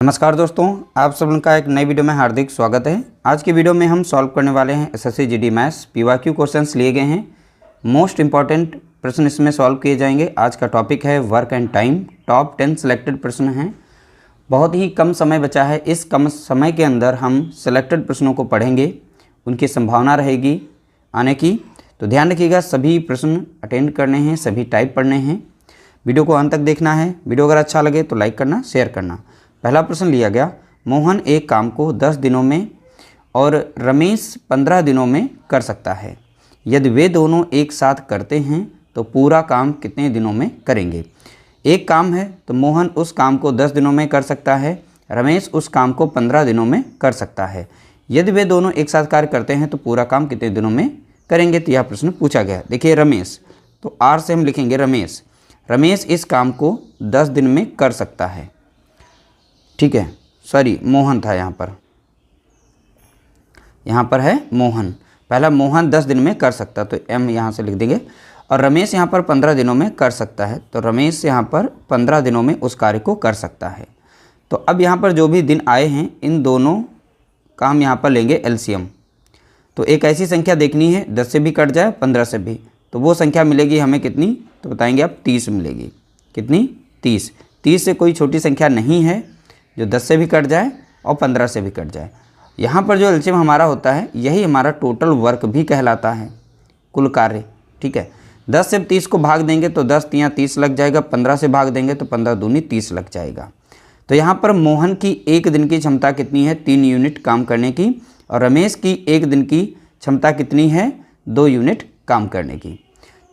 नमस्कार दोस्तों, आप सब लोगों का एक नई वीडियो में हार्दिक स्वागत है। आज की वीडियो में हम सॉल्व करने वाले हैं SSC GD maths PYQ questions लिए गए हैं। मोस्ट इंपॉर्टेंट प्रश्न इसमें सॉल्व किए जाएंगे। आज का टॉपिक है work and time. Top 10 selected प्रश्न हैं। बहुत ही कम समय बचा है। इस कम समय के अंदर हम सिलेक्टेड प्रश्नों को पढ़ेंगे, उनकी संभावना रहेगी आने की। तो ध्यान रखिएगा, सभी प्रश्न अटेंड करने हैं, सभी टाइप पढ़ने हैं। वीडियो को अंत तक देखना है। वीडियो अगर अच्छा लगे तो लाइक करना, शेयर करना। पहला प्रश्न लिया गया, मोहन एक काम को 10 दिनों में और रमेश 15 दिनों में कर सकता है। यदि वे दोनों एक साथ करते हैं तो पूरा काम कितने दिनों में करेंगे। एक काम है तो मोहन उस काम को 10 दिनों में कर सकता है, रमेश उस काम को 15 दिनों में कर सकता है। यदि वे दोनों एक साथ कार्य करते हैं तो पूरा काम कितने दिनों में करेंगे। तो यह प्रश्न पूछा गया। देखिए रमेश, तो आर से हम लिखेंगे रमेश। रमेश इस काम को 10 दिन में कर सकता है। ठीक है, सॉरी मोहन था यहाँ पर है मोहन। पहला मोहन 10 दिन में कर सकता, तो एम यहाँ से लिख देंगे। और रमेश यहाँ पर 15 दिनों में कर सकता है, तो रमेश यहाँ पर 15 दिनों में उस कार्य को कर सकता है। तो अब यहाँ पर जो भी दिन आए हैं, इन दोनों का हम यहाँ पर लेंगे एलसीएम। तो एक ऐसी संख्या देखनी है 10 से भी कट जाए, 15 से भी, तो वो संख्या मिलेगी हमें कितनी, तो बताएंगे आप 30 मिलेगी। कितनी, 30। 30 से कोई छोटी संख्या नहीं है जो 10 से भी कट जाए और 15 से भी कट जाए। यहाँ पर जो एलसीएम हमारा होता है, यही हमारा टोटल वर्क भी कहलाता है, कुल कार्य। ठीक है, 10 से 30 को भाग देंगे तो 10 तियाँ 30 लग जाएगा, 15 से भाग देंगे तो 15 दूनी 30 लग जाएगा। तो यहाँ पर मोहन की एक दिन की क्षमता कितनी है, 3 यूनिट काम करने की, और रमेश की एक दिन की क्षमता कितनी है, 2 यूनिट काम करने की।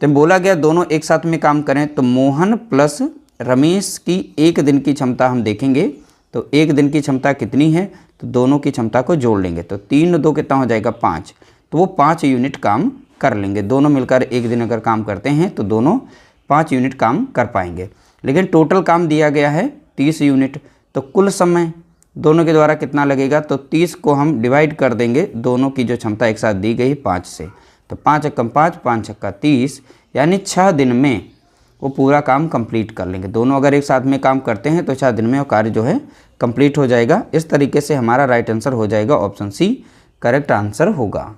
तो बोला गया दोनों एक साथ में काम करें, तो मोहन प्लस रमेश की एक दिन की क्षमता हम देखेंगे। तो एक दिन की क्षमता कितनी है, तो दोनों की क्षमता को जोड़ लेंगे, तो 3 2 कितना हो जाएगा 5। तो वो 5 यूनिट काम कर लेंगे। दोनों मिलकर एक दिन अगर काम करते हैं तो दोनों 5 यूनिट काम कर पाएंगे। लेकिन टोटल काम दिया गया है 30 यूनिट। तो कुल समय दोनों के द्वारा कितना लगेगा, तो 30 को हम डिवाइड कर देंगे दोनों की जो क्षमता एक साथ दी गई 5 से। तो 5 एकम 5, 5 छक्का 30, यानी 6 दिन में वो पूरा काम कंप्लीट कर लेंगे। दोनों अगर एक साथ में काम करते हैं तो 6 दिन में वो कार्य जो है कंप्लीट हो जाएगा। इस तरीके से हमारा राइट आंसर हो जाएगा ऑप्शन सी, करेक्ट आंसर होगा।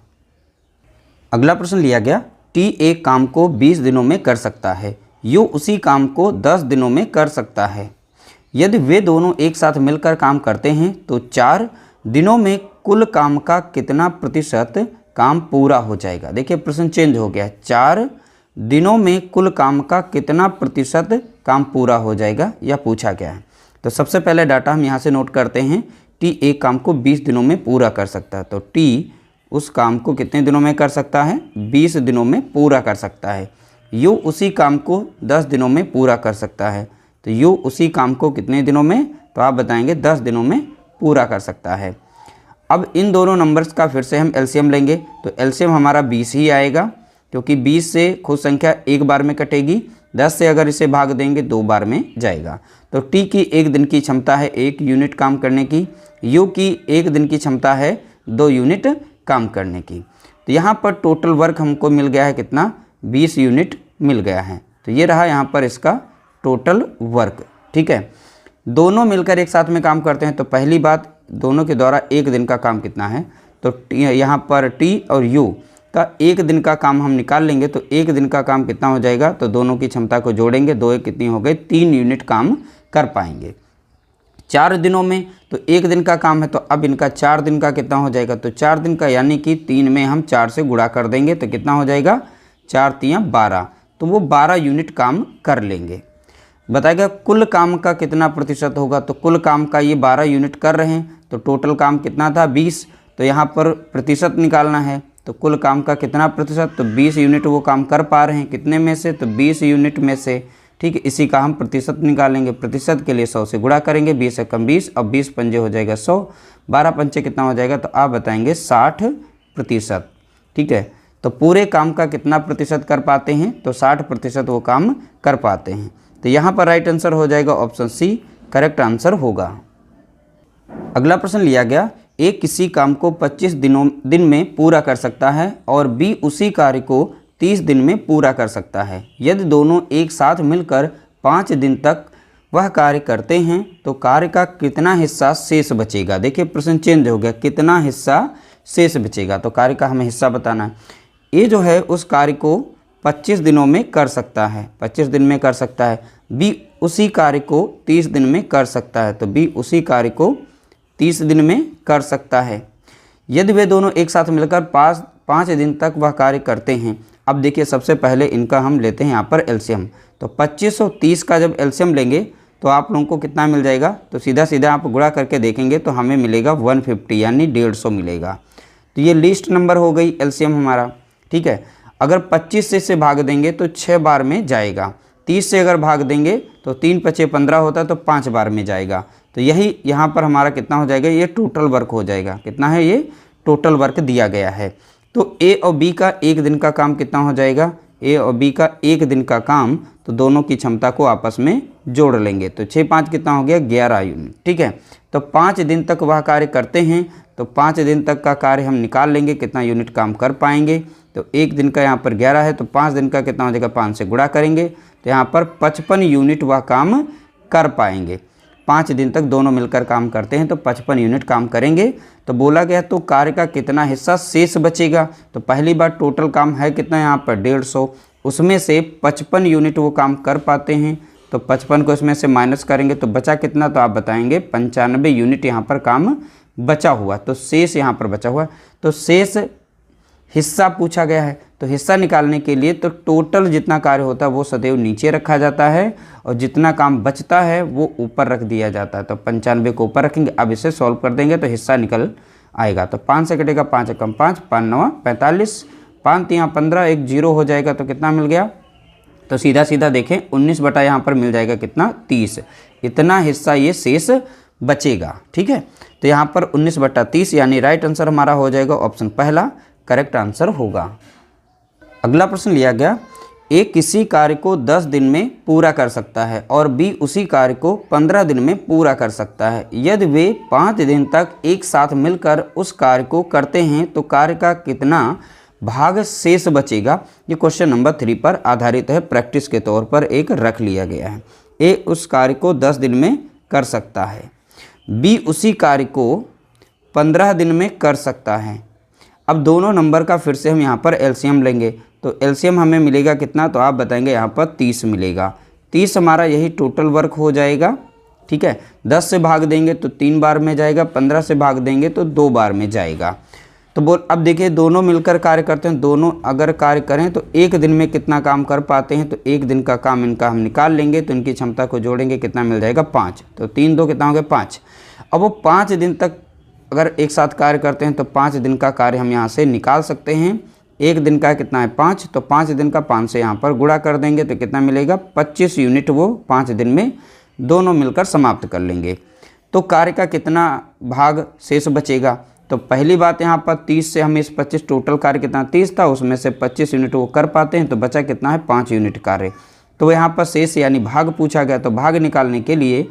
अगला प्रश्न लिया गया, टी एक काम को 20 दिनों में कर सकता है, यू उसी काम को 10 दिनों में कर सकता है। यदि वे दोनों एक साथ मिलकर काम करते हैं तो 4 दिनों में कुल काम का कितना प्रतिशत काम पूरा हो जाएगा। देखिए प्रश्न चेंज हो गया, 4 दिनों में कुल काम का कितना प्रतिशत काम पूरा हो जाएगा, यह पूछा गया है। तो सबसे पहले डाटा हम यहाँ से नोट करते हैं। टी एक काम को 20 दिनों में पूरा कर सकता है, तो टी उस काम को कितने दिनों में कर सकता है, 20 दिनों में पूरा कर सकता है। यू उसी काम को 10 दिनों में पूरा कर सकता है, तो यू उसी काम को कितने दिनों में, तो आप बताएंगे 10 दिनों में पूरा कर सकता है। अब इन दोनों नंबर्स का फिर से हम एलसीएम लेंगे, तो एलसीएम हमारा 20 ही आएगा, क्योंकि 20 से खुद संख्या एक बार में कटेगी, 10 से अगर इसे भाग देंगे 2 बार में जाएगा। तो टी की एक दिन की क्षमता है 1 यूनिट काम करने की, यू की एक दिन की क्षमता है 2 यूनिट काम करने की। तो यहाँ पर टोटल वर्क हमको मिल गया है कितना, 20 यूनिट मिल गया है। तो ये रहा यहाँ पर इसका टोटल वर्क। ठीक है, दोनों मिलकर एक साथ में काम करते हैं, तो पहली बात दोनों के द्वारा एक दिन का काम कितना है, तो यहाँ पर टी और यू का एक दिन का काम हम निकाल लेंगे। तो एक दिन का काम कितना हो जाएगा, तो दोनों की क्षमता को जोड़ेंगे, 2 कितनी हो गई, 3 यूनिट काम कर पाएंगे। 4 दिनों में तो एक दिन का काम है, तो अब इनका 4 दिन का कितना हो जाएगा, तो 4 दिन का यानी कि 3 में हम 4 से गुणा कर देंगे, तो कितना हो जाएगा, 4 तियाँ 12, तो वो 12 यूनिट काम कर लेंगे। बताएगा कुल काम का कितना प्रतिशत होगा, तो कुल काम का ये 12 यूनिट कर रहे हैं, तो टोटल काम कितना था 20, तो यहाँ पर प्रतिशत निकालना है, तो कुल काम का कितना प्रतिशत, तो 20 यूनिट वो काम कर पा रहे हैं, कितने में से, तो 20 यूनिट में से। ठीक है, इसी का हम प्रतिशत निकालेंगे। प्रतिशत के लिए 100 से गुणा करेंगे, 20 एकम 20, अब 20 पंजे हो जाएगा 100, 12 पंचे कितना हो जाएगा, तो आप बताएंगे 60%। ठीक है, तो पूरे काम का कितना प्रतिशत कर पाते हैं, तो 60% वो काम कर पाते हैं। तो यहाँ पर राइट आंसर हो जाएगा ऑप्शन सी, करेक्ट आंसर होगा। अगला प्रश्न लिया गया, ए किसी काम को 25 दिन में पूरा कर सकता है और बी उसी कार्य को 30 दिन में पूरा कर सकता है। यदि दोनों एक साथ मिलकर 5 दिन तक वह कार्य करते हैं तो कार्य का कितना हिस्सा शेष बचेगा। देखिए प्रश्न चेंज हो गया, कितना हिस्सा शेष बचेगा, तो कार्य का हमें हिस्सा बताना है। ए जो है उस कार्य को 25 दिनों में कर सकता है, 25 दिन में कर सकता है। बी उसी कार्य को 30 दिन में कर सकता है, तो बी उसी कार्य को 30 दिन में कर सकता है। यदि वे दोनों एक साथ मिलकर 5 दिन तक वह कार्य करते हैं। अब देखिए सबसे पहले इनका हम लेते हैं यहाँ पर एलसीएम। तो 25 और 30 का जब एलसीएम लेंगे तो आप लोगों को कितना मिल जाएगा, तो सीधा सीधा आप गुणा करके देखेंगे तो हमें मिलेगा 150 यानी 150 मिलेगा। तो ये लिस्ट नंबर हो गई एलसीएम हमारा, ठीक है। अगर 25 से इसे भाग देंगे तो 6 बार में जाएगा, 30 से अगर भाग देंगे तो 3 × 5 = 15 होता है, तो 5 बार में जाएगा। तो यही यहाँ पर हमारा कितना हो जाएगा, ये टोटल वर्क हो जाएगा। कितना है, ये टोटल वर्क दिया गया है। तो ए और बी का एक दिन का काम कितना हो जाएगा, ए और बी का एक दिन का काम, तो दोनों की क्षमता को आपस में जोड़ लेंगे। तो 6 × 5 कितना हो गया, 11 यूनिट, ठीक है। तो 5 दिन तक वह कार्य करते हैं, तो 5 दिन तक का कार्य हम निकाल लेंगे कितना यूनिट काम कर पाएंगे। तो एक दिन का यहाँ पर 11 है, तो 5 दिन का कितना हो जाएगा, 5 से गुणा करेंगे तो यहाँ पर 55 यूनिट वह काम कर पाएंगे। 5 दिन तक दोनों मिलकर काम करते हैं तो 55 यूनिट काम करेंगे। तो बोला गया तो कार्य का कितना हिस्सा शेष बचेगा। तो पहली बार टोटल काम है कितना यहाँ पर 150, उसमें से 55 यूनिट वो काम कर पाते हैं, तो 55 को इसमें से माइनस करेंगे तो बचा कितना, तो आप बताएंगे 95 यूनिट यहाँ पर काम बचा हुआ। तो शेष यहाँ पर बचा हुआ, तो शेष हिस्सा पूछा गया है। तो हिस्सा निकालने के लिए तो टोटल जितना कार्य होता है वो सदैव नीचे रखा जाता है और जितना काम बचता है वो ऊपर रख दिया जाता है। तो 95 को ऊपर रखेंगे। अब इसे सॉल्व कर देंगे तो हिस्सा निकल आएगा। तो 5 से कटेगा 5 × 5 5 × 9 45, 5 यहाँ 15, एक 0 हो जाएगा तो कितना मिल गया, तो सीधा सीधा देखें 19 बटा यहाँ पर मिल जाएगा कितना, 30। इतना हिस्सा ये शेष बचेगा, ठीक है। तो यहाँ पर 19 बटा 30 यानी राइट आंसर हमारा हो जाएगा ऑप्शन पहला, करेक्ट आंसर होगा। अगला प्रश्न लिया गया, ए किसी कार्य को 10 दिन में पूरा कर सकता है और बी उसी कार्य को 15 दिन में पूरा कर सकता है। यदि वे 5 दिन तक एक साथ मिलकर उस कार्य को करते हैं तो कार्य का कितना भाग शेष बचेगा। ये क्वेश्चन नंबर 3 पर आधारित है, प्रैक्टिस के तौर पर एक रख लिया गया है। ए उस कार्य को 10 दिन में कर सकता है, बी उसी कार्य को 15 दिन में कर सकता है। अब दोनों नंबर का फिर से हम यहाँ पर एलसीएम लेंगे, तो एलसीएम हमें मिलेगा कितना, तो आप बताएंगे यहाँ पर 30 मिलेगा। 30 हमारा यही टोटल वर्क हो जाएगा, ठीक है। 10 से भाग देंगे तो 3 बार में जाएगा, 15 से भाग देंगे तो 2 बार में जाएगा। तो अब देखिए दोनों मिलकर कार्य करते हैं, दोनों अगर कार्य करें तो एक दिन में कितना काम कर पाते हैं। तो एक दिन का काम इनका हम निकाल लेंगे तो इनकी क्षमता को जोड़ेंगे, कितना मिल जाएगा 5। तो 3 2 कितना हो गया 5। अब वो 5 दिन तक अगर एक साथ कार्य करते हैं तो 5 दिन का कार्य हम यहाँ से निकाल सकते हैं। एक दिन का कितना है 5, तो 5 दिन का 5 से यहाँ पर गुणा कर देंगे तो कितना मिलेगा 25 यूनिट वो 5 दिन में दोनों मिलकर समाप्त कर लेंगे। तो कार्य का कितना भाग शेष बचेगा। तो पहली बात यहाँ पर 30 से हम इस 25 टोटल कार्य कितना 30 था उसमें से 25 यूनिट वो कर पाते हैं, तो बचा कितना है 5 यूनिट कार्य। तो यहाँ पर शेष यानी भाग पूछा गया, तो भाग निकालने के लिए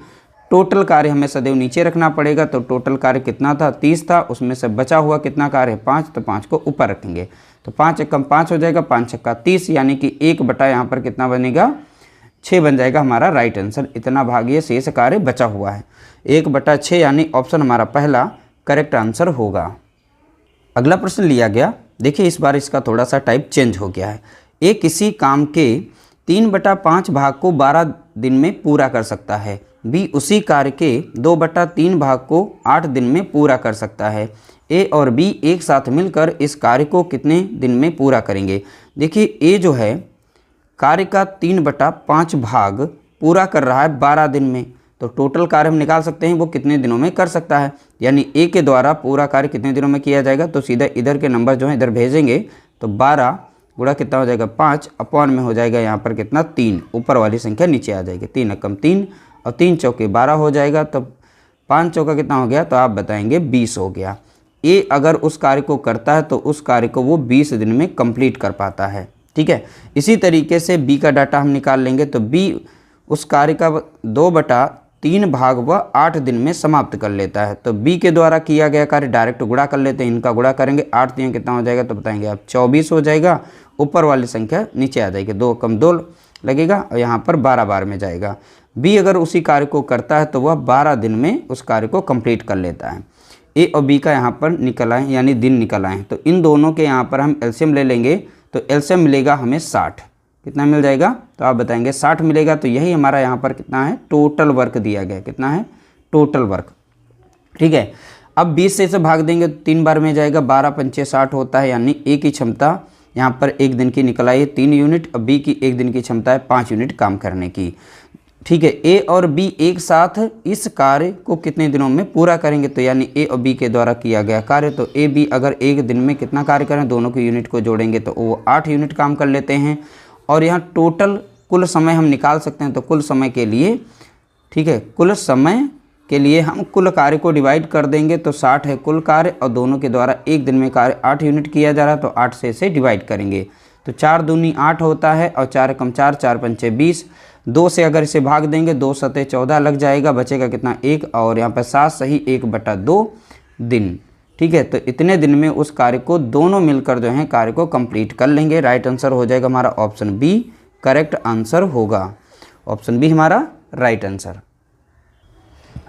टोटल कार्य हमें सदैव नीचे रखना पड़ेगा। तो टोटल कार्य कितना था 30 था, उसमें से बचा हुआ कितना कार्य है 5, तो 5 को ऊपर रखेंगे तो 5 × 5 हो जाएगा, 5 × 30 यानी कि 1 बटा यहाँ पर कितना बनेगा 6 बन जाएगा हमारा राइट आंसर। इतना भाग ये शेष कार्य बचा हुआ है, 1 बटा 6 यानी ऑप्शन हमारा पहला करेक्ट आंसर होगा। अगला प्रश्न लिया गया, देखिए इस बार इसका थोड़ा सा टाइप चेंज हो गया है। ए किसी काम के 3 बटा 5 भाग को 12 दिन में पूरा कर सकता है, बी उसी कार्य के 2 बटा 3 भाग को 8 दिन में पूरा कर सकता है। ए और बी एक साथ मिलकर इस कार्य को कितने दिन में पूरा करेंगे। देखिए ए जो है कार्य का 3 बटा 5 भाग पूरा कर रहा है 12 दिन में, तो टोटल कार्य हम निकाल सकते हैं वो कितने दिनों में कर सकता है। यानी ए के द्वारा पूरा कार्य कितने दिनों में किया जाएगा, तो सीधा इधर के नंबर जो है इधर भेजेंगे तो 12 गुणा कितना हो जाएगा 5 अपॉन में हो जाएगा यहाँ पर कितना 3, ऊपर वाली संख्या नीचे आ जाएगी, 3 × 3 और 3 चौके 12 हो जाएगा। तो 5 चौका कितना हो गया, तो आप बताएंगे 20 हो गया। ए अगर उस कार्य को करता है तो उस कार्य को वो 20 दिन में कंप्लीट कर पाता है, ठीक है। इसी तरीके से बी का डाटा हम निकाल लेंगे, तो बी उस कार्य का 2 बटा 3 भाग वह 8 दिन में समाप्त कर लेता है। तो बी के द्वारा किया गया कार्य डायरेक्ट गुणा कर लेते हैं, इनका गुणा करेंगे 8 3 कितना हो जाएगा, तो बताएंगे आप 24 हो जाएगा, ऊपर वाली संख्या नीचे आ जाएगी, 2 × 2 लगेगा और यहाँ पर 12 बार में जाएगा। बी अगर उसी कार्य को करता है तो वह 12 दिन में उस कार्य को कंप्लीट कर लेता है। ए और बी का यहाँ पर निकल आए यानी दिन निकल आए, तो इन दोनों के यहाँ पर हम एलसीएम ले लेंगे, तो एलसीएम मिलेगा हमें 60। कितना मिल जाएगा तो आप बताएंगे 60 मिलेगा। तो यही हमारा यहाँ पर कितना है, टोटल वर्क दिया गया, कितना है टोटल वर्क। ठीक है, अब 20 से इसे भाग देंगे तो 3 बार में जाएगा, 12 पंचे 60 होता है, यानी ए की क्षमता यहाँ पर एक दिन की निकल आई है 3 यूनिट, और बी की एक दिन की क्षमता है 5 यूनिट काम करने की। ठीक है, ए और बी एक साथ इस कार्य को कितने दिनों में पूरा करेंगे, तो यानी ए और बी के द्वारा किया गया कार्य, तो ए बी अगर एक दिन में कितना कार्य करें, दोनों की यूनिट को जोड़ेंगे तो वो 8 यूनिट काम कर लेते हैं। और यहाँ टोटल कुल समय हम निकाल सकते हैं, तो कुल समय के लिए, ठीक है, कुल समय के लिए हम कुल कार्य को डिवाइड कर देंगे, तो 60 है कुल कार्य और दोनों के द्वारा एक दिन में कार्य 8 यूनिट किया जा रहा है, तो 8 से इसे डिवाइड करेंगे, तो 4 दूनी 8 होता है और 4 कम 4, 4 पंचे 20, 2 से अगर इसे भाग देंगे 2 सते 14 लग जाएगा, बचेगा कितना 1, और यहाँ पर 7 सही 1/2 दिन। ठीक है, तो इतने दिन में उस कार्य को दोनों मिलकर जो है कार्य को कंप्लीट कर लेंगे। राइट आंसर हो जाएगा हमारा ऑप्शन बी, करेक्ट आंसर होगा ऑप्शन बी हमारा राइट आंसर।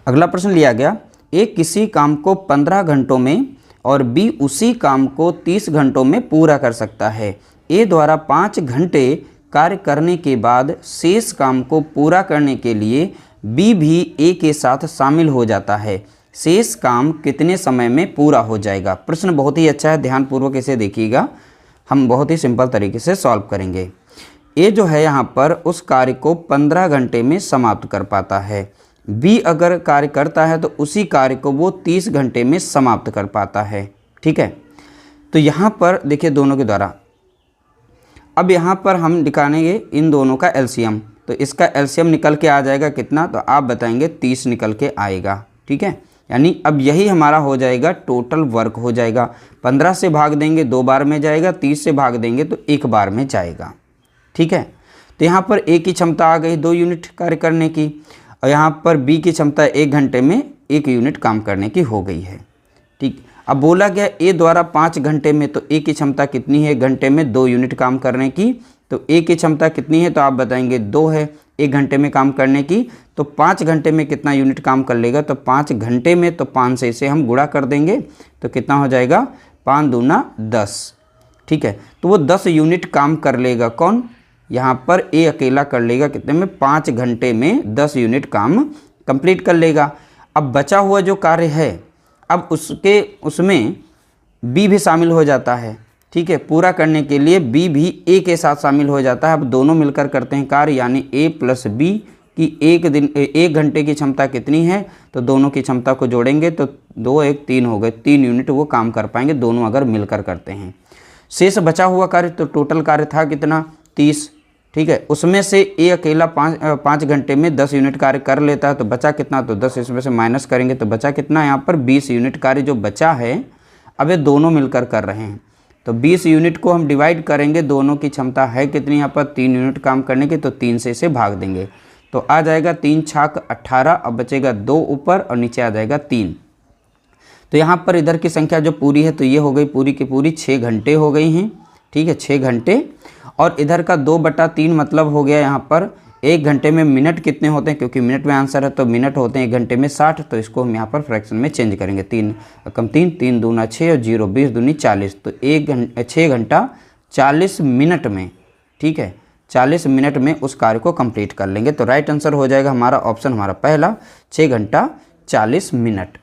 अगला प्रश्न लिया गया, ए किसी काम को 15 घंटों में और बी उसी काम को 30 घंटों में पूरा कर सकता है। ए द्वारा 5 घंटे कार्य करने के बाद शेष काम को पूरा करने के लिए बी भी ए के साथ शामिल हो जाता है। शेष काम कितने समय में पूरा हो जाएगा? प्रश्न बहुत ही अच्छा है, ध्यानपूर्वक इसे देखिएगा, हम बहुत ही सिंपल तरीके से सॉल्व करेंगे। ए जो है यहाँ पर उस कार्य को 15 घंटे में समाप्त कर पाता है। बी अगर कार्य करता है तो उसी कार्य को वो 30 घंटे में समाप्त कर पाता है। ठीक है, तो यहाँ पर देखिए दोनों के द्वारा, अब यहाँ पर हम निकालेंगे इन दोनों का एलसीएम, तो इसका एलसीएम निकल के आ जाएगा कितना, तो आप बताएंगे 30 निकल के आएगा। ठीक है, यानी अब यही हमारा हो जाएगा टोटल वर्क हो जाएगा। 15 से भाग देंगे 2 बार में जाएगा, 30 से भाग देंगे तो 1 बार में जाएगा। ठीक है, तो यहाँ पर ए की क्षमता आ गई 2 यूनिट कार्य करने की, और यहाँ पर बी की क्षमता 1 घंटे में 1 यूनिट काम करने की हो गई है। ठीक, अब बोला गया ए द्वारा 5 घंटे में, तो ए की क्षमता कितनी है घंटे में 2 यूनिट काम करने की, तो ए की क्षमता कितनी है तो आप बताएंगे 2 है 1 घंटे में काम करने की, तो 5 घंटे में कितना यूनिट काम कर लेगा, तो 5 घंटे में तो 5 से इसे हम गुणा कर देंगे तो कितना हो जाएगा 5 दूना 10। ठीक है, तो वो 10 यूनिट काम कर लेगा। कौन? यहाँ पर ए अकेला कर लेगा कितने में 5 घंटे में 10 यूनिट काम कंप्लीट कर लेगा। अब बचा हुआ जो कार्य है अब उसमें बी भी शामिल हो जाता है। ठीक है, पूरा करने के लिए बी भी ए के साथ शामिल हो जाता है। अब दोनों मिलकर करते हैं कार्य, यानी ए प्लस बी की 1 घंटे की क्षमता कितनी है, तो दोनों की क्षमता को जोड़ेंगे तो 2 1 3 हो गए, 3 यूनिट वो काम कर पाएंगे दोनों अगर मिलकर करते हैं। शेष बचा हुआ कार्य, तो टोटल कार्य था कितना 30। ठीक है, उसमें से ए अकेला 5 घंटे में 10 यूनिट कार्य कर लेता है, तो बचा कितना, तो 10 इसमें से माइनस करेंगे तो बचा कितना, यहाँ पर 20 यूनिट कार्य जो बचा है। अब ये दोनों मिलकर कर रहे हैं, तो 20 यूनिट को हम डिवाइड करेंगे, दोनों की क्षमता है कितनी यहाँ पर 3 यूनिट काम करने की, तो 3 से इसे भाग देंगे तो आ जाएगा 3 छाक 18, अब बचेगा 2 ऊपर और नीचे आ जाएगा 3। तो यहाँ पर इधर की संख्या जो पूरी है तो ये हो गई पूरी की पूरी 6 घंटे हो गई हैं। ठीक है, 6 घंटे, और इधर का 2/3 मतलब हो गया यहाँ पर 1 घंटे में मिनट कितने होते हैं, क्योंकि मिनट में आंसर है तो मिनट होते हैं 1 घंटे में 60, तो इसको हम यहाँ पर फ्रैक्शन में चेंज करेंगे। 3 कम 3, 3 दूना 6 और 0 20 दूनी 40, तो 6 घंटा 40 मिनट में, ठीक है 40 मिनट में उस कार्य को कंप्लीट कर लेंगे। तो राइट आंसर हो जाएगा हमारा ऑप्शन हमारा पहला 6 घंटा 40 मिनट।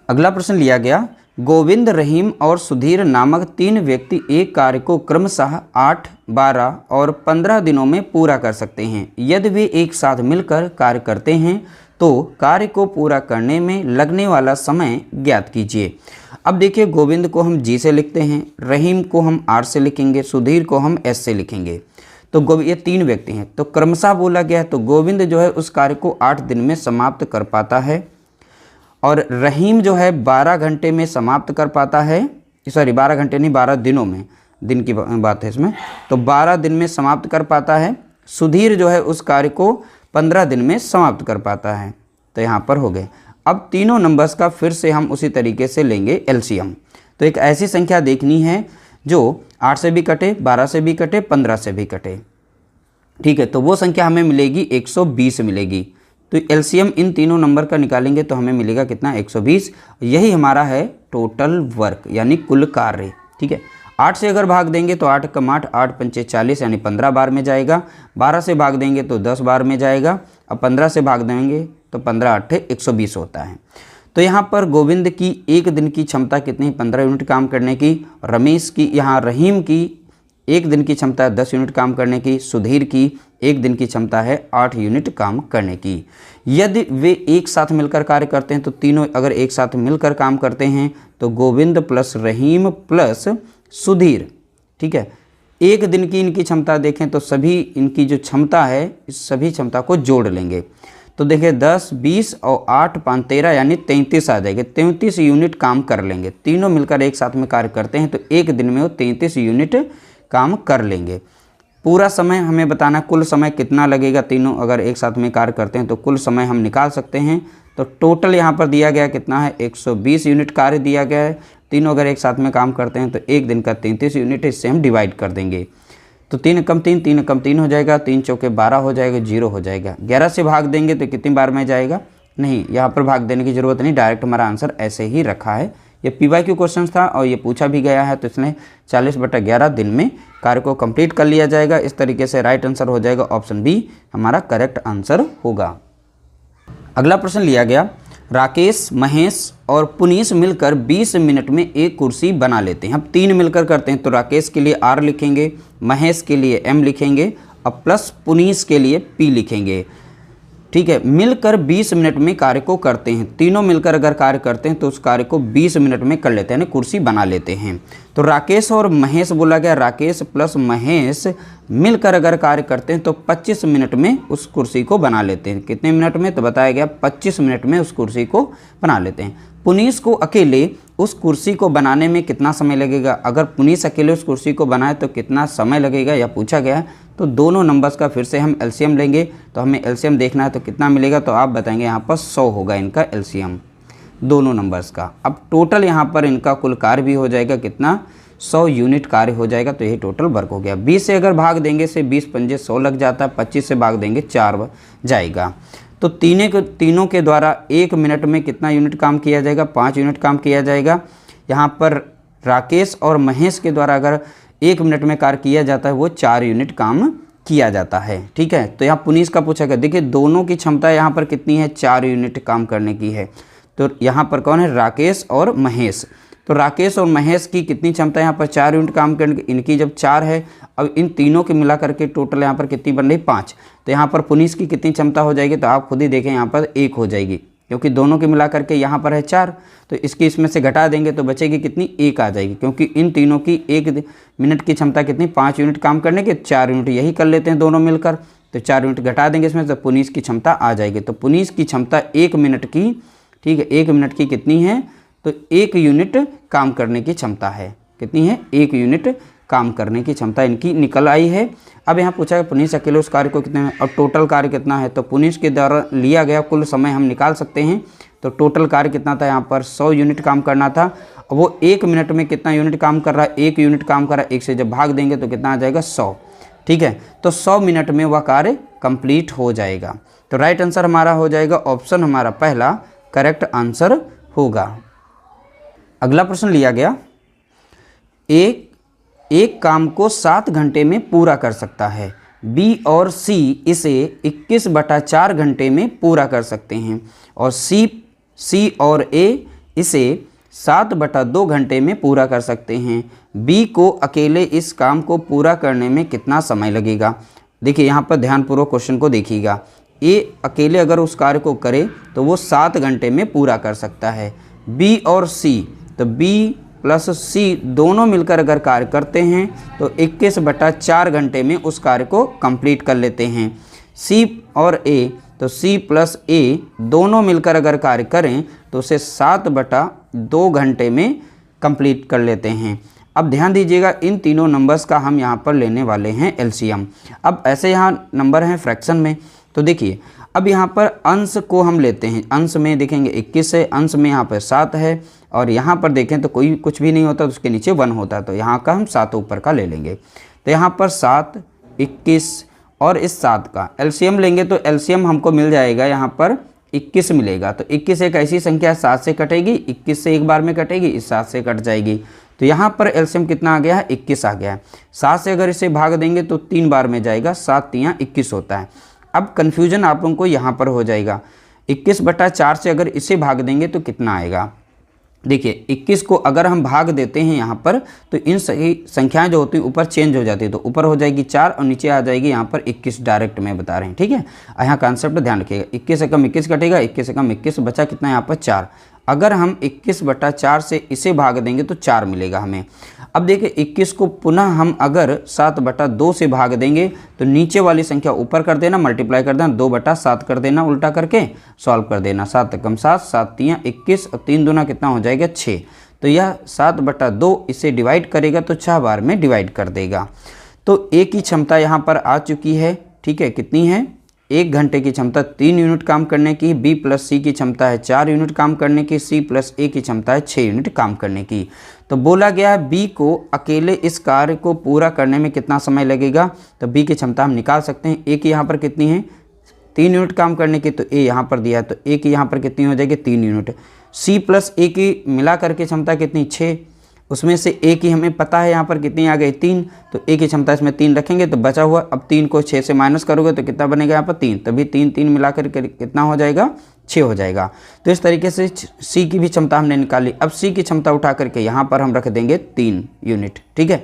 अगला प्रश्न लिया गया, गोविंद, रहीम और सुधीर नामक 3 व्यक्ति एक कार्य को क्रमशः 8, 12 और 15 दिनों में पूरा कर सकते हैं। यदि वे एक साथ मिलकर कार्य करते हैं तो कार्य को पूरा करने में लगने वाला समय ज्ञात कीजिए। अब देखिए, गोविंद को हम जी से लिखते हैं, रहीम को हम आर से लिखेंगे, सुधीर को हम एस से लिखेंगे। तो ये 3 व्यक्ति हैं, तो क्रमशः बोला गया है, तो गोविंद जो है उस कार्य को 8 दिन में समाप्त कर पाता है, और रहीम जो है 12 घंटे में समाप्त कर पाता है, सॉरी 12 घंटे नहीं 12 दिनों में, दिन की बात है इसमें, तो 12 दिन में समाप्त कर पाता है। सुधीर जो है उस कार्य को 15 दिन में समाप्त कर पाता है। तो यहाँ पर हो गए। अब तीनों नंबर्स का फिर से हम उसी तरीके से लेंगे एलसीएम। तो एक ऐसी संख्या देखनी है जो 8 से भी कटे, 12 से भी कटे, 15 से भी कटे। ठीक है, तो वो संख्या हमें मिलेगी 120 मिलेगी। तो एलसीएम इन तीनों नंबर का निकालेंगे तो हमें मिलेगा कितना, 120। यही हमारा है टोटल वर्क यानी कुल कार्य। ठीक है, 8 से अगर भाग देंगे तो 8 कम 8, 8 पंचे 40 यानी 15 बार में जाएगा। 12 से भाग देंगे तो 10 बार में जाएगा। अब 15 से भाग देंगे तो 15 8 120 होता है। तो यहाँ पर गोविंद की एक दिन की क्षमता कितनी, 15 यूनिट काम करने की। रमेश की, यहाँ रहीम की एक दिन की क्षमता है 10 यूनिट काम करने की। सुधीर की एक दिन की क्षमता है 8 यूनिट काम करने की। यदि वे एक साथ मिलकर कार्य करते हैं तो तीनों अगर एक साथ मिलकर काम करते हैं तो गोविंद प्लस रहीम प्लस सुधीर, ठीक है, एक दिन की इनकी क्षमता देखें तो सभी इनकी जो क्षमता है इस सभी क्षमता को जोड़ लेंगे तो देखिए 10, 20 और 8, 5, 13 यानी 33 आ जाएगी। 33 यूनिट काम कर लेंगे। तीनों मिलकर एक साथ में कार्य करते हैं तो एक दिन में वो 33 यूनिट काम कर लेंगे। पूरा समय हमें बताना, कुल समय कितना लगेगा। तीनों अगर एक साथ में कार्य करते हैं तो कुल समय हम निकाल सकते हैं। तो टोटल यहाँ पर दिया गया कितना है, 120 यूनिट कार्य दिया गया है। तीनों अगर एक साथ में काम करते हैं तो एक दिन का 33 यूनिट, इससे हम डिवाइड कर देंगे। तो 3 कम 3, 3 कम 3 हो जाएगा, 3 चौके 12 हो जाएगा, 0 हो जाएगा। 11 से भाग देंगे तो कितनी बार में जाएगा, नहीं यहाँ पर भाग देने की ज़रूरत नहीं, डायरेक्ट हमारा आंसर ऐसे ही रखा है। ये PYQ क्वेश्चन था और ये पूछा भी गया है, तो इसने 40/11 दिन में कार्य को कंप्लीट कर लिया जाएगा। इस तरीके से राइट आंसर हो जाएगा ऑप्शन बी हमारा करेक्ट आंसर होगा। अगला प्रश्न लिया गया, राकेश, महेश और पुनीश मिलकर 20 मिनट में एक कुर्सी बना लेते हैं। हम 3 मिलकर करते हैं तो राकेश के लिए R लिखेंगे, महेश के लिए M लिखेंगे और प्लस पुनीश के लिए P लिखेंगे। ठीक है, मिलकर 20 मिनट में कार्य को करते हैं। तीनों मिलकर अगर कार्य करते हैं तो उस कार्य को 20 मिनट में कर लेते हैं, यानी कुर्सी बना लेते हैं। तो राकेश और महेश बोला गया, राकेश प्लस महेश मिलकर अगर कार्य करते हैं तो 25 मिनट में उस कुर्सी को बना लेते हैं। कितने मिनट में, तो बताया गया 25 मिनट में उस कुर्सी को बना लेते हैं। पुनीश को अकेले उस कुर्सी को बनाने में कितना समय लगेगा, अगर पुनीश अकेले उस कुर्सी को बनाए तो कितना समय लगेगा यह पूछा गया है। तो दोनों नंबर्स का फिर से हम एलसीएम लेंगे। तो हमें एलसीएम देखना है तो कितना मिलेगा, तो आप बताएंगे यहाँ पर 100 होगा इनका एलसीएम दोनों नंबर्स का। अब टोटल यहाँ पर इनका कुल कार्य भी हो जाएगा कितना, 100 यूनिट कार्य हो जाएगा। तो यही टोटल वर्क हो गया। 20 से अगर भाग देंगे से 20 पंजे 100 लग जाता है, 25 से भाग देंगे 4 जाएगा। तो तीनों के द्वारा 1 मिनट में कितना यूनिट काम किया जाएगा, 5 यूनिट काम किया जाएगा। यहाँ पर राकेश और महेश के द्वारा अगर 1 मिनट में कार्य किया जाता है वो 4 यूनिट काम किया जाता है। ठीक है, तो यहाँ पुनीश का पूछा गया, देखिए दोनों की क्षमता यहाँ पर कितनी है, 4 यूनिट काम करने की है। तो यहाँ पर कौन है, राकेश और महेश। तो राकेश और महेश की कितनी क्षमता है यहाँ पर, 4 यूनिट काम करने की। इनकी जब 4 है, अब इन तीनों के मिला करके टोटल यहाँ पर कितनी बन रही, 5। तो यहाँ पर पुनीश की कितनी क्षमता हो जाएगी, तो आप खुद ही देखें यहाँ पर 1 हो जाएगी, क्योंकि दोनों के मिला करके यहाँ पर है 4। तो इसकी इसमें से घटा देंगे तो बचेगी कितनी, 1 आ जाएगी, क्योंकि इन तीनों की 1 मिनट की क्षमता कितनी, 5 यूनिट काम करने के, 4 यूनिट यही कर लेते हैं दोनों मिलकर। तो 4 यूनिट घटा देंगे इसमें, तो पुनीश की क्षमता आ जाएगी। तो पुनीश की क्षमता 1 मिनट की, ठीक है, 1 मिनट की कितनी है, तो 1 यूनिट काम करने की क्षमता है। कितनी है, 1 यूनिट काम करने की क्षमता इनकी निकल आई है। अब यहाँ पूछा है पुनीश अकेले उस कार्य को कितने में, और टोटल कार्य कितना है, तो पुनीश के द्वारा लिया गया कुल समय हम निकाल सकते हैं। तो टोटल कार्य कितना था, यहाँ पर 100 यूनिट काम करना था। वो 1 मिनट में कितना यूनिट काम कर रहा है, 1 यूनिट काम कर रहा है। 1 से जब भाग देंगे तो कितना आ जाएगा, 100। ठीक है, तो 100 मिनट में वह कार्य कंप्लीट हो जाएगा। तो राइट आंसर हमारा हो जाएगा ऑप्शन हमारा पहला करेक्ट आंसर होगा। अगला प्रश्न लिया गया, एक काम को 7 घंटे में पूरा कर सकता है। बी और सी इसे 21/4 घंटे में पूरा कर सकते हैं, और सी और ए इसे 7/2 घंटे में पूरा कर सकते हैं। बी को अकेले इस काम को पूरा करने में कितना समय लगेगा। देखिए यहाँ पर ध्यानपूर्वक क्वेश्चन को देखिएगा। ए अकेले अगर उस कार्य को करे तो वो 7 घंटे में पूरा कर सकता है। बी और सी, तो बी प्लस सी दोनों मिलकर अगर कार्य करते हैं तो 21/4 घंटे में उस कार्य को कंप्लीट कर लेते हैं। सी और ए, तो सी प्लस ए दोनों मिलकर अगर कार्य करें तो उसे 7/2 घंटे में कंप्लीट कर लेते हैं। अब ध्यान दीजिएगा, इन तीनों नंबर्स का हम यहाँ पर लेने वाले हैं एलसीएम। अब ऐसे यहाँ नंबर हैं फ्रैक्शन में, तो देखिए अब यहाँ पर अंश को हम लेते हैं। अंश में देखेंगे 21 है, अंश में यहाँ पर 7 है, और यहाँ पर देखें तो कोई कुछ भी नहीं होता, तो उसके नीचे 1 होता है। तो यहाँ का हम 7 ऊपर का ले लेंगे। तो यहाँ पर 7, 21 और इस 7 का एलसीएम लेंगे तो एलसीएम हमको मिल जाएगा यहाँ पर 21 मिलेगा। तो 21 एक ऐसी संख्या 7 से कटेगी, 21 से एक बार में कटेगी, इस 7 से कट जाएगी। तो यहाँ पर एलसीएम कितना आ गया है, 21 आ गया है। 7 से अगर इसे भाग देंगे तो 3 बार में जाएगा, 7 तियाँ 21 होता है। अब कन्फ्यूजन आप लोगों को यहाँ पर हो जाएगा, 21/4 से अगर इसे भाग देंगे तो कितना आएगा। देखिए 21 को अगर हम भाग देते हैं यहाँ पर तो इन सही संख्याएं जो होती हैं ऊपर चेंज हो जाती है, तो ऊपर हो जाएगी 4 और नीचे आ जाएगी यहाँ पर 21 डायरेक्ट में बता रहे हैं। ठीक है, यहाँ कॉन्सेप्ट ध्यान रखिएगा, 21 से कम 21 कटेगा, 21 से कम 21 बचा कितना यहाँ पर 4। अगर हम 21/4 से इसे भाग देंगे तो 4 मिलेगा हमें। अब देखिए 21 को पुनः हम अगर 7/2 से भाग देंगे तो नीचे वाली संख्या ऊपर कर देना, मल्टीप्लाई कर देना, 2/7 कर देना, उल्टा करके सॉल्व कर देना। 7 कम 7, 7 तियाँ 21 और 3 दूना कितना हो जाएगा 6। तो यह 7/2 इसे डिवाइड करेगा तो 6 बार में डिवाइड कर देगा। तो ए की क्षमता यहाँ पर आ चुकी है। ठीक है, कितनी है, 1 घंटे की क्षमता 3 यूनिट काम करने की, बी प्लस सी की क्षमता है 4 यूनिट काम करने की, सी प्लस ए की क्षमता है 6 यूनिट काम करने की। तो बोला गया है बी को अकेले इस कार्य को पूरा करने में कितना समय लगेगा। तो बी की क्षमता हम निकाल सकते हैं। ए की यहाँ पर कितनी है, 3 यूनिट काम करने की, तो ए यहाँ पर दिया है, तो ए की यहाँ पर कितनी हो जाएगी 3 यूनिट। सी प्लस ए की मिला करके क्षमता कितनी 6, उसमें से ए की हमें पता है यहाँ पर कितनी आ गई 3, तो ए की क्षमता इसमें 3 रखेंगे तो बचा हुआ, अब 3 को 6 से माइनस करोगे तो कितना बनेगा यहाँ पर 3, तभी 3 मिलाकर कितना हो जाएगा 6 हो जाएगा। तो इस तरीके से सी की भी क्षमता हमने निकाली। अब सी की क्षमता उठा करके यहाँ पर हम रख देंगे 3 यूनिट। ठीक है,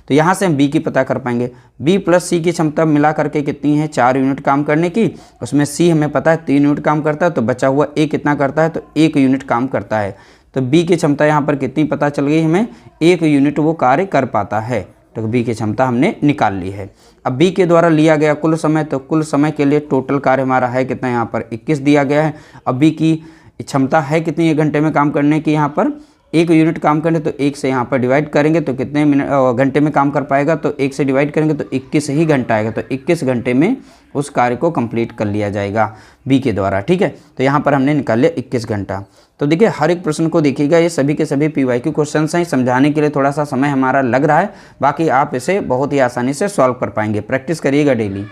तो यहाँ से हम बी की पता कर पाएंगे। बी प्लस सी की क्षमता मिला करके कितनी है 4 यूनिट काम करने की, उसमें सी हमें पता है 3 यूनिट काम करता है, तो बचा हुआ ए कितना करता है, तो 1 यूनिट काम करता है। तो बी की क्षमता यहाँ पर कितनी पता चल गई हमें, 1 यूनिट वो कार्य कर पाता है। तो बी की क्षमता हमने निकाल ली है। अब बी के द्वारा लिया गया कुल समय, तो कुल समय के लिए टोटल कार्य हमारा है कितना, यहाँ पर 21 दिया गया है। अब बी की क्षमता है कितनी 1 घंटे में काम करने की, यहाँ पर 1 यूनिट काम करने, तो 1 से यहाँ पर डिवाइड करेंगे तो कितने घंटे में काम कर पाएगा, तो 1 से डिवाइड करेंगे तो 21 ही घंटा आएगा। तो 21 घंटे में उस कार्य को कंप्लीट कर लिया जाएगा बी के द्वारा। ठीक है, तो यहाँ पर हमने निकाल लिया 21 घंटा। तो देखिए हर एक प्रश्न को देखिएगा, ये सभी के सभी PYQ क्वेश्चंस हैं। समझाने के लिए थोड़ा सा समय हमारा लग रहा है, बाकी आप इसे बहुत ही आसानी से सॉल्व कर पाएंगे, प्रैक्टिस करिएगा डेली।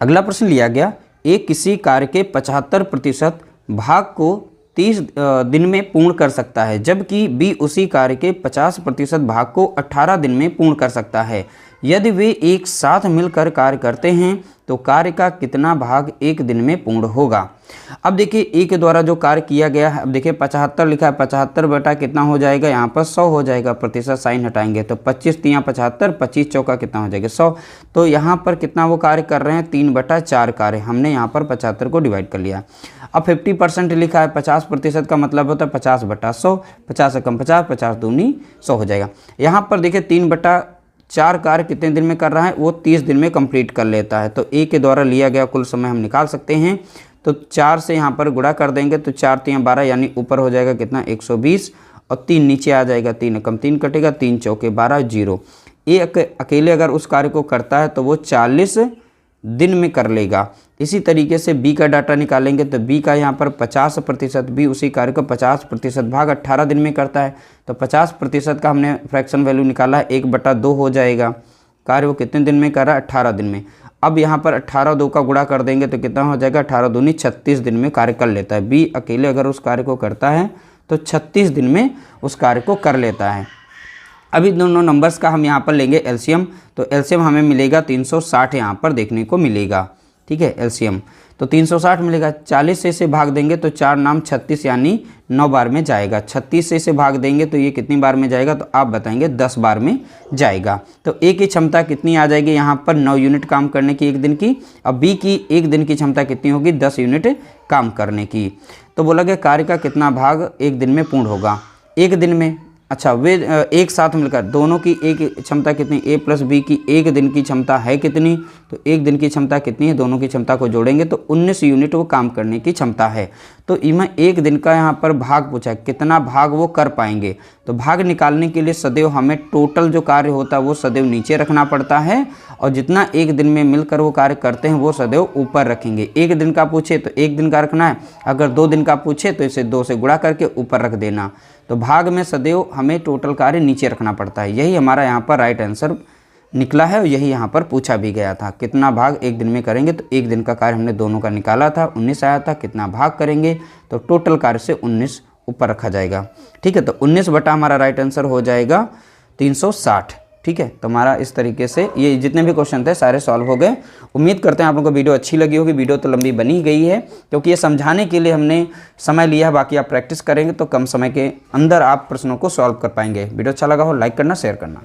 अगला प्रश्न लिया गया, ए किसी कार्य के 75% भाग को 30 दिन में पूर्ण कर सकता है, जबकि बी उसी कार्य के 50% भाग को 18 दिन में पूर्ण कर सकता है। यदि वे एक साथ मिलकर कार्य करते हैं तो कार्य का कितना भाग 1 दिन में पूर्ण होगा। अब देखिए ए के द्वारा जो कार्य किया गया है, अब देखिए 75 लिखा है, 75 बटा कितना हो जाएगा, यहाँ पर 100 हो जाएगा, प्रतिशत साइन हटाएंगे तो 25 तियाँ 75, 25 चौका कितना हो जाएगा 100। तो यहाँ पर कितना वो कार्य कर रहे हैं, 3/4 कार्य, हमने यहाँ पर 75 को डिवाइड कर लिया। अब 50% लिखा है, 50% का मतलब होता है 50/100, 50 से कम 50, 50 दूनी 100 हो जाएगा। यहाँ पर देखिए 3/4 कार्य कितने दिन में कर रहा है, वो 30 दिन में कंप्लीट कर लेता है। तो ए के द्वारा लिया गया कुल समय हम निकाल सकते हैं। तो 4 से यहाँ पर गुणा कर देंगे तो 4 तियाँ 12, यानी ऊपर हो जाएगा कितना 120, और 3 नीचे आ जाएगा, 3 कम 3 कटेगा, 3 चौके 12, 0। ए अकेले अगर उस कार्य को करता है तो वो 40 दिन में कर लेगा। इसी तरीके से बी का डाटा निकालेंगे तो बी का यहाँ पर 50%, बी उसी कार्य को 50% भाग 18 दिन में करता है। तो 50% का हमने फ्रैक्शन वैल्यू निकाला है, 1/2 हो जाएगा। कार्य वो कितने दिन में कर रहा है, 18 दिन में। अब यहाँ पर 18 2 का गुणा कर देंगे तो कितना हो जाएगा, 18 दूनी 36 दिन में कार्य कर लेता है। बी अकेले अगर उस कार्य को करता है तो 36 दिन में उस कार्य को कर लेता है। अभी दोनों नंबर्स का हम यहाँ पर लेंगे एलसीएम, तो एलसीएम हमें मिलेगा 360 यहाँ पर देखने को मिलेगा। ठीक है, एलसीएम तो 360 मिलेगा। 40 से इसे भाग देंगे तो 4 नाम 36, यानी 9 बार में जाएगा। 36 से इसे भाग देंगे तो ये कितनी बार में जाएगा, तो आप बताएंगे 10 बार में जाएगा। तो ए की क्षमता कितनी आ जाएगी यहाँ पर 9 यूनिट काम करने की 1 दिन की। अब बी की 1 दिन की क्षमता कितनी होगी, 10 यूनिट काम करने की। तो बोला गया कार्य का कितना भाग 1 दिन में पूर्ण होगा, 1 दिन में। अच्छा, वे एक साथ मिलकर दोनों की एक क्षमता कितनी, ए प्लस बी की 1 दिन की क्षमता है कितनी, तो 1 दिन की क्षमता कितनी है, दोनों की क्षमता को जोड़ेंगे तो 19 यूनिट वो काम करने की क्षमता है। तो इनमें 1 दिन का यहाँ पर भाग पूछा है, कितना भाग वो कर पाएंगे। तो भाग निकालने के लिए सदैव हमें टोटल जो कार्य होता है वो सदैव नीचे रखना पड़ता है, और जितना 1 दिन में मिलकर वो कार्य करते हैं वो सदैव ऊपर रखेंगे। 1 दिन का पूछे तो 1 दिन का रखना है, अगर 2 दिन का पूछे तो इसे 2 से गुणा करके ऊपर रख देना। तो भाग में सदैव हमें टोटल कार्य नीचे रखना पड़ता है। यही हमारा यहाँ पर राइट आंसर निकला है और यही यहाँ पर पूछा भी गया था। कितना भाग एक दिन में करेंगे, तो एक दिन का कार्य हमने दोनों का निकाला था, 19 आया था। कितना भाग करेंगे, तो टोटल कार्य से 19 ऊपर रखा जाएगा। ठीक है, तो 19 बटा हमारा राइट आंसर हो जाएगा 360। ठीक है, तो हमारा इस तरीके से ये जितने भी क्वेश्चन थे सारे सॉल्व हो गए। उम्मीद करते हैं आप लोगों को वीडियो अच्छी लगी होगी। वीडियो तो लंबी बनी गई है क्योंकि ये समझाने के लिए हमने समय लिया है, बाकी आप प्रैक्टिस करेंगे तो कम समय के अंदर आप प्रश्नों को सॉल्व कर पाएंगे। वीडियो अच्छा लगा हो लाइक करना, शेयर करना।